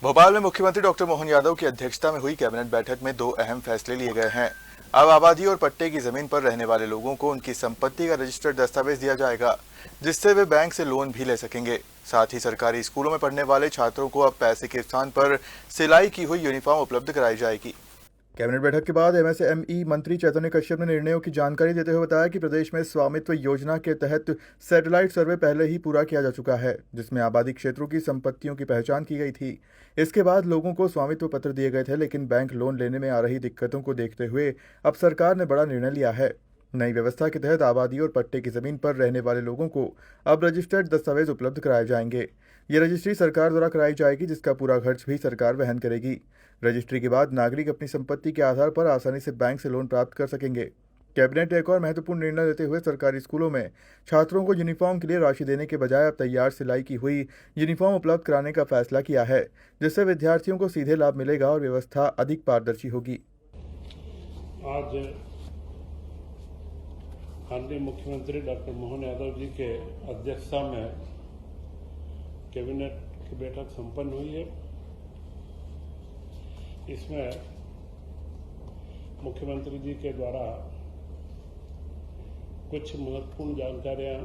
भोपाल में मुख्यमंत्री डॉक्टर मोहन यादव की अध्यक्षता में हुई कैबिनेट बैठक में 2 अहम फैसले लिए गए हैं। अब आबादी और पट्टे की जमीन पर रहने वाले लोगों को उनकी संपत्ति का रजिस्टर्ड दस्तावेज दिया जाएगा, जिससे वे बैंक से लोन भी ले सकेंगे। साथ ही सरकारी स्कूलों में पढ़ने वाले छात्रों को अब पैसे के स्थान पर सिलाई की हुई यूनिफॉर्म उपलब्ध कराई जाएगी। कैबिनेट बैठक के बाद एमएसएमई मंत्री चैतन्य कश्यप ने निर्णयों की जानकारी देते हुए बताया कि प्रदेश में स्वामित्व योजना के तहत सैटेलाइट सर्वे पहले ही पूरा किया जा चुका है, जिसमें आबादी क्षेत्रों की संपत्तियों की पहचान की गई थी। इसके बाद लोगों को स्वामित्व पत्र दिए गए थे, लेकिन बैंक लोन लेने में आ रही दिक्कतों को देखते हुए अब सरकार ने बड़ा निर्णय लिया है। नई व्यवस्था के तहत आबादी और पट्टे की जमीन पर रहने वाले लोगों को अब रजिस्टर्ड दस्तावेज उपलब्ध कराए जाएंगे। ये रजिस्ट्री सरकार द्वारा कराई जाएगी, जिसका पूरा खर्च भी सरकार वहन करेगी। रजिस्ट्री के बाद नागरिक अपनी संपत्ति के आधार पर आसानी से बैंक से लोन प्राप्त कर सकेंगे। कैबिनेट ने एक और महत्वपूर्ण निर्णय लेते हुए सरकारी स्कूलों में छात्रों को यूनिफॉर्म के लिए राशि देने के बजाय अब तैयार सिलाई की हुई यूनिफॉर्म उपलब्ध कराने का फैसला किया है, जिससे विद्यार्थियों को सीधे लाभ मिलेगा और व्यवस्था अधिक पारदर्शी होगी। आज माननीय मुख्यमंत्री डॉक्टर मोहन यादव जी के अध्यक्षता में कैबिनेट की बैठक संपन्न हुई है। इसमें मुख्यमंत्री जी के द्वारा कुछ महत्वपूर्ण जानकारियां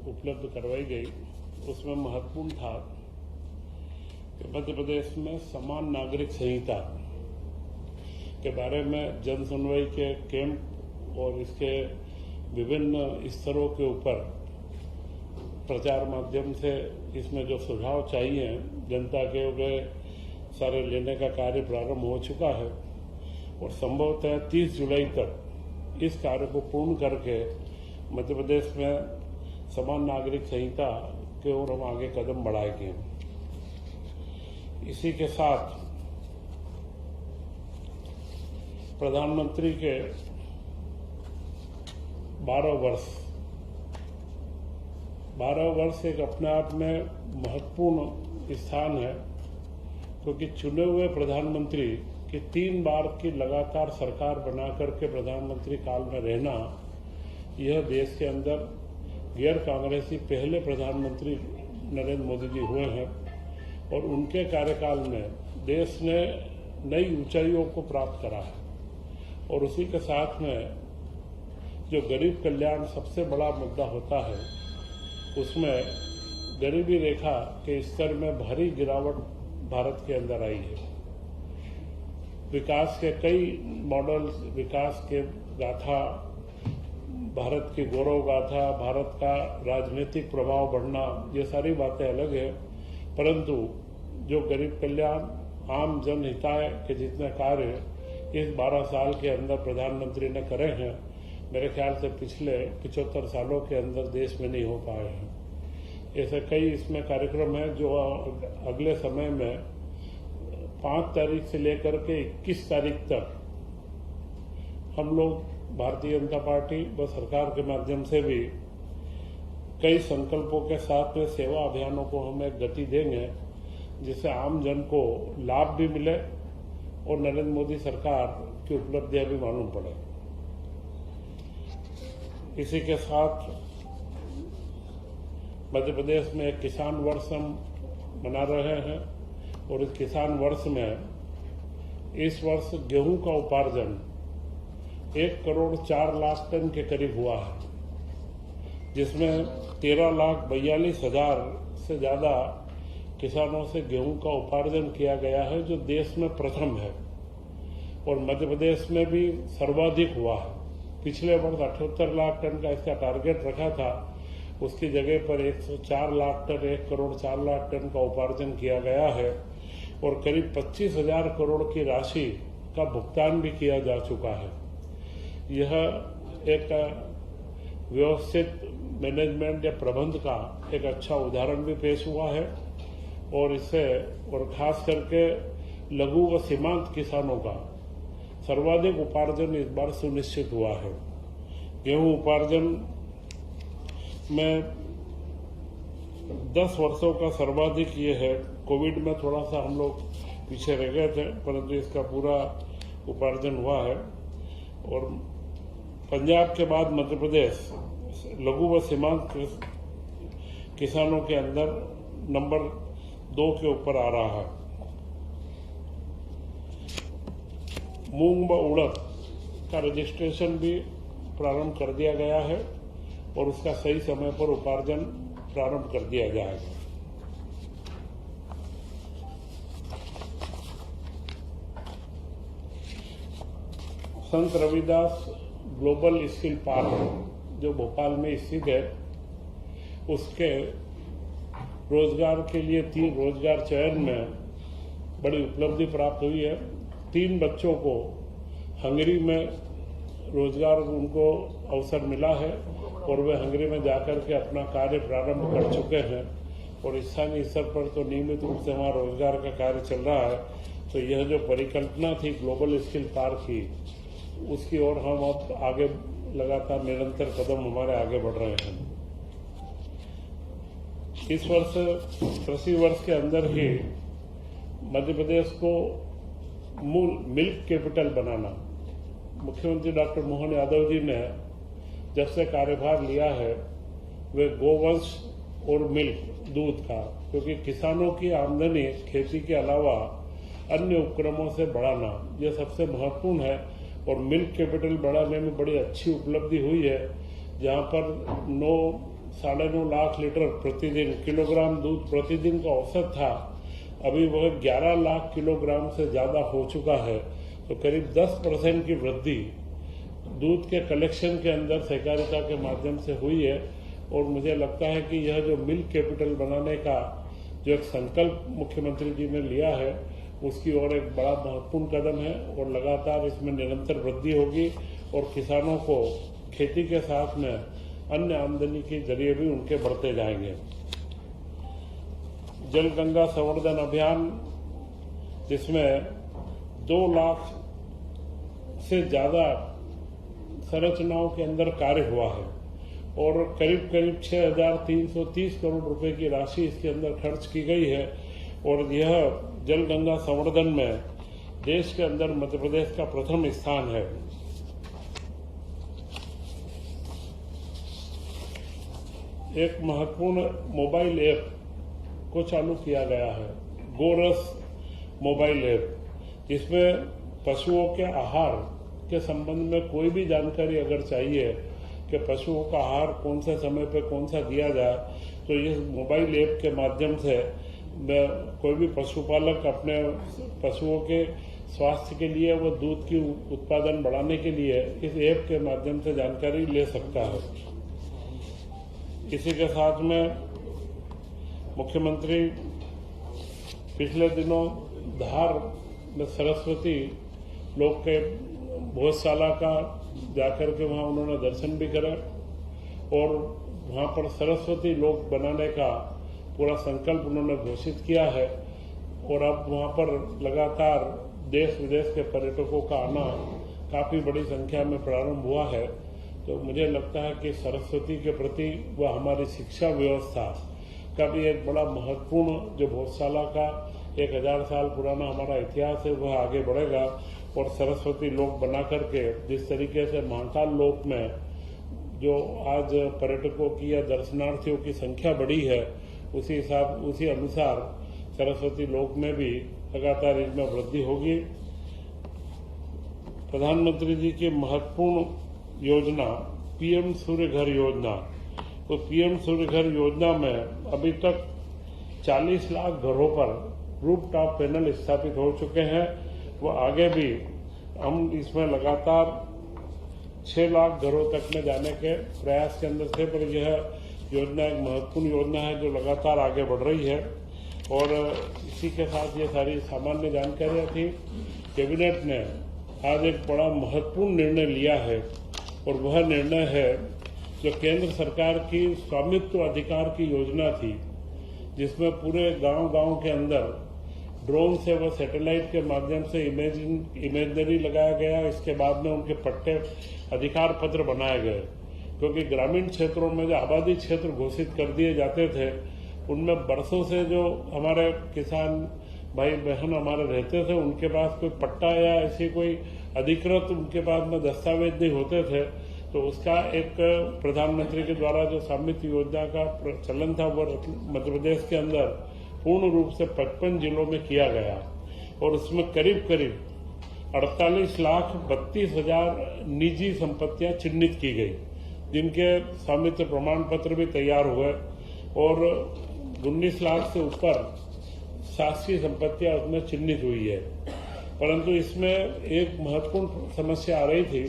उपलब्ध करवाई गई। उसमें महत्वपूर्ण था कि मध्य प्रदेश में समान नागरिक संहिता के बारे में जन सुनवाई के कैंप और इसके विभिन्न स्तरों के ऊपर प्रचार माध्यम से इसमें जो सुझाव चाहिए जनता के वे सारे लेने का कार्य प्रारंभ हो चुका है और संभवतः 30 जुलाई तक इस कार्य को पूर्ण करके मध्य प्रदेश में समान नागरिक संहिता के ओर हम आगे कदम बढ़ाएंगे। इसी के साथ प्रधानमंत्री के 12 वर्ष एक अपने आप में महत्वपूर्ण स्थान है, क्योंकि चुने हुए प्रधानमंत्री की 3 बार की लगातार सरकार बना करके प्रधानमंत्री काल में रहना, यह देश के अंदर गैर कांग्रेसी पहले प्रधानमंत्री नरेंद्र मोदी जी हुए हैं और उनके कार्यकाल में देश ने नई ऊंचाइयों को प्राप्त करा है। और उसी के साथ में जो गरीब कल्याण सबसे बड़ा मुद्दा होता है, उसमें गरीबी रेखा के स्तर में भारी गिरावट भारत के अंदर आई है। विकास के कई मॉडल्स, विकास के गाथा, भारत की गौरव गाथा, भारत का राजनीतिक प्रभाव बढ़ना, ये सारी बातें अलग है, परंतु जो गरीब कल्याण, आम जन हिताय के जितने कार्य इस 12 साल के अंदर प्रधानमंत्री ने करे हैं, मेरे ख्याल से पिछले 75 सालों के अंदर देश में नहीं हो पाए हैं। ऐसे कई इसमें कार्यक्रम हैं जो अगले समय में 5 तारीख से लेकर के 21 तारीख तक हम लोग भारतीय जनता पार्टी व सरकार के माध्यम से भी कई संकल्पों के साथ में सेवा अभियानों को हम एक गति देंगे, जिससे आम जन को लाभ भी मिले और नरेंद्र मोदी सरकार की उपलब्धियां भी मालूम पड़े। इसी के साथ मध्य प्रदेश में एक किसान वर्ष हम मना रहे हैं और इस किसान वर्ष में इस वर्ष गेहूं का उपार्जन 1,04,00,000 टन के करीब हुआ है, जिसमें 13,42,000 से ज़्यादा किसानों से गेहूं का उपार्जन किया गया है, जो देश में प्रथम है। और मध्य प्रदेश में भी सर्वाधिक हुआ है। पिछले वर्ष 78 लाख टन का इसका टारगेट रखा था, उसकी जगह पर 104 लाख टन, 1,04,00,000 टन का उपार्जन किया गया है और करीब 25,000 करोड़ की राशि का भुगतान भी किया जा चुका है। यह एक व्यवस्थित मैनेजमेंट या प्रबंध का एक अच्छा उदाहरण भी पेश हुआ है और इससे और खास करके लघु व सीमांत किसानों का सर्वाधिक उपार्जन इस बार सुनिश्चित हुआ है। गेहूं उपार्जन में 10 वर्षों का सर्वाधिक ये है। कोविड में थोड़ा सा हम लोग पीछे रह गए थे, परंतु इसका पूरा उपार्जन हुआ है। और पंजाब के बाद मध्य प्रदेश लघु व सीमांत किसानों के अंदर नंबर 2 के ऊपर आ रहा है। मूंग व उड़द का रजिस्ट्रेशन भी प्रारंभ कर दिया गया है और उसका सही समय पर उपार्जन प्रारंभ कर दिया जाएगा। संत रविदास ग्लोबल स्किल पार्क जो भोपाल में स्थित है, उसके रोजगार के लिए 3 रोजगार चयन में बड़ी उपलब्धि प्राप्त हुई है। 3 बच्चों को हंगरी में रोजगार उनको अवसर मिला है और वे हंगरी में जाकर के अपना कार्य प्रारंभ कर चुके हैं और स्थानीय स्तर पर तो नियमित रूप से वहाँ रोजगार का कार्य चल रहा है। तो यह जो परिकल्पना थी ग्लोबल स्किल पार्क की, उसकी ओर हम अब आगे लगातार निरंतर कदम हमारे आगे बढ़ रहे हैं। इस वर्ष कृषि वर्ष के अंदर ही मध्य प्रदेश को मूल मिल्क कैपिटल बनाना, मुख्यमंत्री डॉक्टर मोहन यादव जी ने जब से कार्यभार लिया है वे गोवंश और मिल्क दूध का, क्योंकि किसानों की आमदनी खेती के अलावा अन्य उपक्रमों से बढ़ाना यह सबसे महत्वपूर्ण है और मिल्क कैपिटल बढ़ाने में बड़ी अच्छी उपलब्धि हुई है, जहां पर 9-9.5 लाख लीटर प्रतिदिन किलोग्राम दूध प्रतिदिन का औसत था, अभी वह 11 लाख किलोग्राम से ज़्यादा हो चुका है। तो करीब 10% की वृद्धि दूध के कलेक्शन के अंदर सहकारिता के माध्यम से हुई है और मुझे लगता है कि यह जो मिल्क कैपिटल बनाने का जो एक संकल्प मुख्यमंत्री जी ने लिया है, उसकी ओर एक बड़ा महत्वपूर्ण कदम है और लगातार इसमें निरंतर वृद्धि होगी और किसानों को खेती के साथ में अन्य आमदनी के जरिए भी उनके बढ़ते जाएंगे। जल गंगा संवर्धन अभियान, जिसमें 2 लाख से ज्यादा संरचनाओं के अंदर कार्य हुआ है और करीब 6,330 करोड़ रुपए की राशि इसके अंदर खर्च की गई है और यह जल गंगा संवर्धन में देश के अंदर मध्य प्रदेश का प्रथम स्थान है। एक महत्वपूर्ण मोबाइल ऐप को चालू किया गया है, गोरस मोबाइल ऐप, जिसमें पशुओं के आहार के संबंध में कोई भी जानकारी अगर चाहिए कि पशुओं का आहार कौन से समय पे कौन सा दिया जाए, तो इस मोबाइल ऐप के माध्यम से कोई भी पशुपालक अपने पशुओं के स्वास्थ्य के लिए व दूध की उत्पादन बढ़ाने के लिए इस ऐप के माध्यम से जानकारी ले सकता है। इसी के साथ में मुख्यमंत्री पिछले दिनों धार में सरस्वती लोक के भोजशाला का जाकर के वहां उन्होंने दर्शन भी करा और वहां पर सरस्वती लोक बनाने का पूरा संकल्प उन्होंने घोषित किया है और अब वहां पर लगातार देश विदेश के पर्यटकों का आना काफी बड़ी संख्या में प्रारंभ हुआ है। तो मुझे लगता है कि सरस्वती के प्रति व हमारी शिक्षा व्यवस्था का भी एक बड़ा महत्वपूर्ण जो भोजशाला का 1000 साल पुराना हमारा इतिहास है वह आगे बढ़ेगा और सरस्वती लोक बना करके जिस तरीके से महाकाल लोक में जो आज पर्यटकों की या दर्शनार्थियों की संख्या बढ़ी है, उसी अनुसार सरस्वती लोक में भी लगातार इसमें वृद्धि होगी। प्रधानमंत्री जी की महत्वपूर्ण योजना पीएम सूर्य घर योजना, तो पीएम सूर्य घर योजना में अभी तक 40 लाख घरों पर रूफटॉप पैनल स्थापित हो चुके हैं। वो आगे भी हम इसमें लगातार 6 लाख घरों तक में जाने के प्रयास के अंदर थे, पर यह योजना एक महत्वपूर्ण योजना है जो लगातार आगे बढ़ रही है। और इसी के साथ ये सारी सामान्य जानकारियां थी। कैबिनेट ने आज एक बड़ा महत्वपूर्ण निर्णय लिया है और वह निर्णय है जो केंद्र सरकार की स्वामित्व अधिकार की योजना थी, जिसमें पूरे गांव-गांव के अंदर ड्रोन से व सैटेलाइट के माध्यम से इमेजरी लगाया गया। इसके बाद में उनके पट्टे अधिकार पत्र बनाए गए, क्योंकि ग्रामीण क्षेत्रों में जो आबादी क्षेत्र घोषित कर दिए जाते थे, उनमें बरसों से जो हमारे किसान भाई बहन हमारे रहते थे, उनके पास कोई पट्टा या ऐसी कोई अधिकृत उनके पास में दस्तावेज नहीं होते थे। तो उसका एक प्रधानमंत्री के द्वारा जो स्वामित्व योजना का चलन था वो मध्य प्रदेश के अंदर पूर्ण रूप से 55 जिलों में किया गया और उसमें करीब करीब 48,32,000 निजी संपत्तियां चिन्हित की गई, जिनके स्वामित्व प्रमाण पत्र भी तैयार हुए और 19 लाख से ऊपर शासकीय संपत्तियां उसमें चिन्हित हुई है। परंतु इसमें एक महत्वपूर्ण समस्या आ रही थी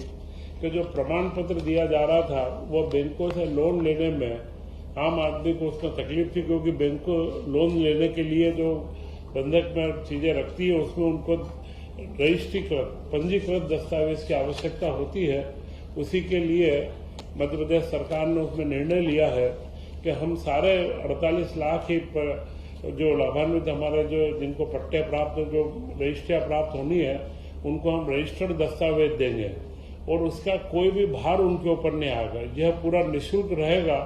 कि जो प्रमाण पत्र दिया जा रहा था वो बैंकों से लोन लेने में आम आदमी को उसमें तकलीफ थी, क्योंकि बैंक को लोन लेने के लिए जो बंधक में चीजें रखती है उसमें उनको रजिस्ट्रीकृत पंजीकृत दस्तावेज की आवश्यकता होती है। उसी के लिए मध्य प्रदेश सरकार ने उसमें निर्णय लिया है कि हम सारे 48 लाख ही जो लाभान्वित हमारे जो जिनको पट्टे प्राप्त जो रजिस्ट्रियां प्राप्त होनी है उनको हम रजिस्टर्ड दस्तावेज देंगे और उसका कोई भी भार उनके ऊपर नहीं आएगा। यह पूरा निःशुल्क रहेगा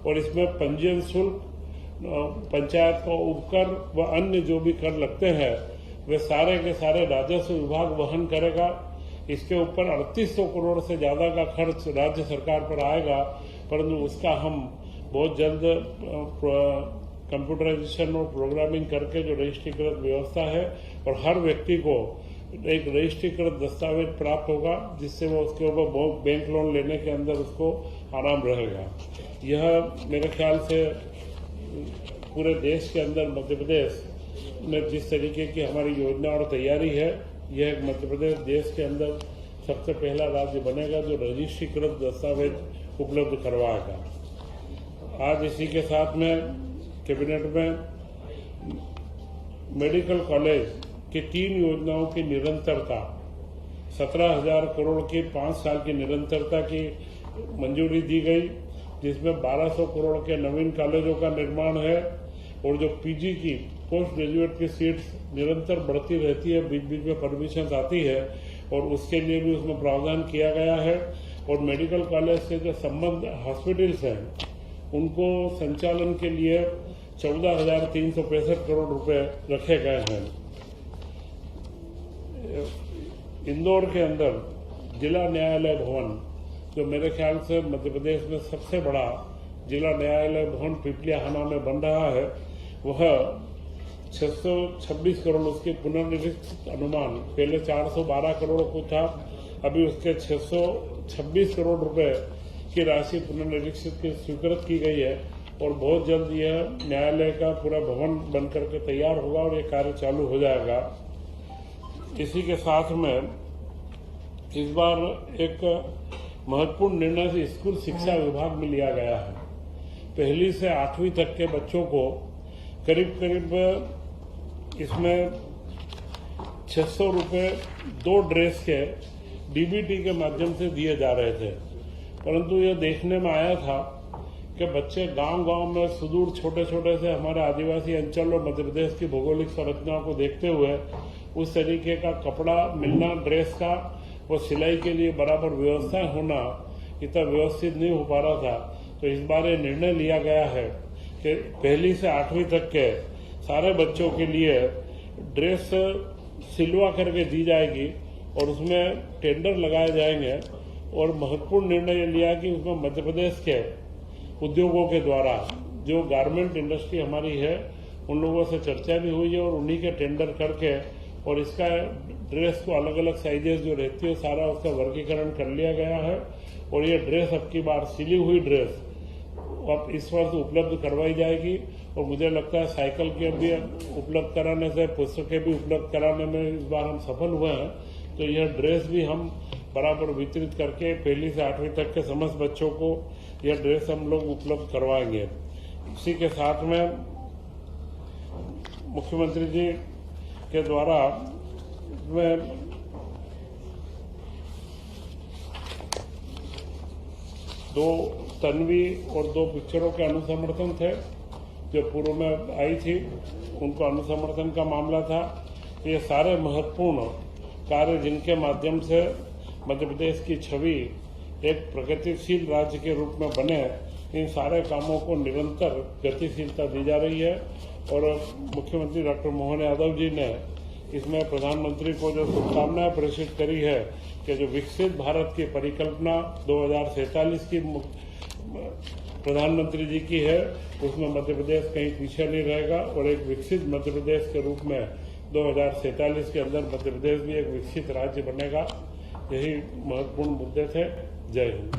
और इसमें पंजीयन शुल्क, पंचायत का उपकर व अन्य जो भी कर लगते हैं वे सारे के सारे राजस्व विभाग वहन करेगा। इसके ऊपर 3800 करोड़ से ज्यादा का खर्च राज्य सरकार पर आएगा, परंतु उसका हम बहुत जल्द कंप्यूटराइजेशन और प्रोग्रामिंग करके जो रजिस्ट्रीकृत व्यवस्था है और हर व्यक्ति को एक रजिस्ट्रीकृत दस्तावेज प्राप्त होगा, जिससे वो उसके ऊपर बैंक लोन लेने के अंदर उसको आराम रहेगा। यह मेरे ख्याल से पूरे देश के अंदर मध्य प्रदेश में जिस तरीके की हमारी योजना और तैयारी है, यह मध्य प्रदेश देश के अंदर सबसे पहला राज्य बनेगा जो रजिस्ट्रीकृत दस्तावेज उपलब्ध करवाएगा। आज इसी के साथ में कैबिनेट में मेडिकल कॉलेज की 3 योजनाओं की निरंतरता 17,000 करोड़ की 5 साल की निरंतरता की मंजूरी दी गई, जिसमें 1200 करोड़ के नवीन कॉलेजों का निर्माण है और जो पीजी की पोस्ट ग्रेजुएट की सीट्स निरंतर बढ़ती रहती है, बीच बीच में परमिशन आती है और उसके लिए भी उसमें प्रावधान किया गया है। और मेडिकल कॉलेज से जो संबंध हॉस्पिटल्स हैं उनको संचालन के लिए 14,365 करोड़ रुपए रखे गए हैं। इंदौर के अंदर जिला न्यायालय भवन, जो मेरे ख्याल से मध्य प्रदेश में सबसे बड़ा जिला न्यायालय भवन पिपलियाहाना में बन रहा है, वह 626 करोड़ उसके पुनर्निरीक्षित अनुमान पहले 412 करोड़ को था, अभी उसके 626 करोड़ रुपए की राशि पुनर्निरीक्षित की स्वीकृत की गई है और बहुत जल्द यह न्यायालय का पूरा भवन बनकर के तैयार होगा और ये कार्य चालू हो जाएगा। इसी के साथ में इस बार एक महत्वपूर्ण निर्णय स्कूल शिक्षा विभाग में लिया गया है। 1ली से 8वीं तक के बच्चों को करीब करीब इसमें 600 रुपये 2 ड्रेस के डीबीटी के माध्यम से दिए जा रहे थे, परंतु यह देखने में आया था कि बच्चे गांव-गांव में सुदूर छोटे छोटे से हमारे आदिवासी अंचल और मध्य प्रदेश की भौगोलिक संरचनाओं को देखते हुए उस तरीके का कपड़ा मिलना ड्रेस का वो सिलाई के लिए बराबर व्यवस्था होना इतना व्यवस्थित नहीं हो पा रहा था। तो इस बार ये निर्णय लिया गया है कि 1ली से 8वीं तक के सारे बच्चों के लिए ड्रेस सिलवा करके दी जाएगी और उसमें टेंडर लगाए जाएंगे। और महत्वपूर्ण निर्णय लिया कि उसमें मध्य प्रदेश के उद्योगों के द्वारा जो गारमेंट इंडस्ट्री हमारी है उन लोगों से चर्चा भी हुई है और उन्हीं के टेंडर करके और इसका ड्रेस को अलग अलग साइजेस जो रहती है सारा उसका वर्गीकरण कर लिया गया है और ये ड्रेस अब की बार सिली हुई ड्रेस अब इस वर्ष उपलब्ध करवाई जाएगी। और मुझे लगता है साइकिल के भी उपलब्ध कराने से पुस्तकें भी उपलब्ध कराने में इस बार हम सफल हुए हैं। तो यह ड्रेस भी हम बराबर वितरित करके 1ली से 8वीं तक के समस्त बच्चों को यह ड्रेस हम लोग उपलब्ध करवाएंगे। इसी के साथ में मुख्यमंत्री जी के द्वारा में 2 तन्वी और 2 पिक्चरों के अनुसमर्थन थे जो पूर्व में आई थी, उनको अनुसमर्थन का मामला था। ये सारे महत्वपूर्ण कार्य जिनके माध्यम से मध्य प्रदेश की छवि एक प्रगतिशील राज्य के रूप में बने, इन सारे कामों को निरंतर गतिशीलता दी जा रही है। और मुख्यमंत्री डॉक्टर मोहन यादव जी ने इसमें प्रधानमंत्री को जो शुभकामनाएं प्रेषित करी है कि जो विकसित भारत की परिकल्पना 2047 की प्रधानमंत्री जी की है, उसमें मध्य प्रदेश कहीं पीछे नहीं रहेगा और एक विकसित मध्य प्रदेश के रूप में 2047 के अंदर मध्य प्रदेश भी एक विकसित राज्य बनेगा। यही महत्वपूर्ण मुद्दे थे। जय हिंद।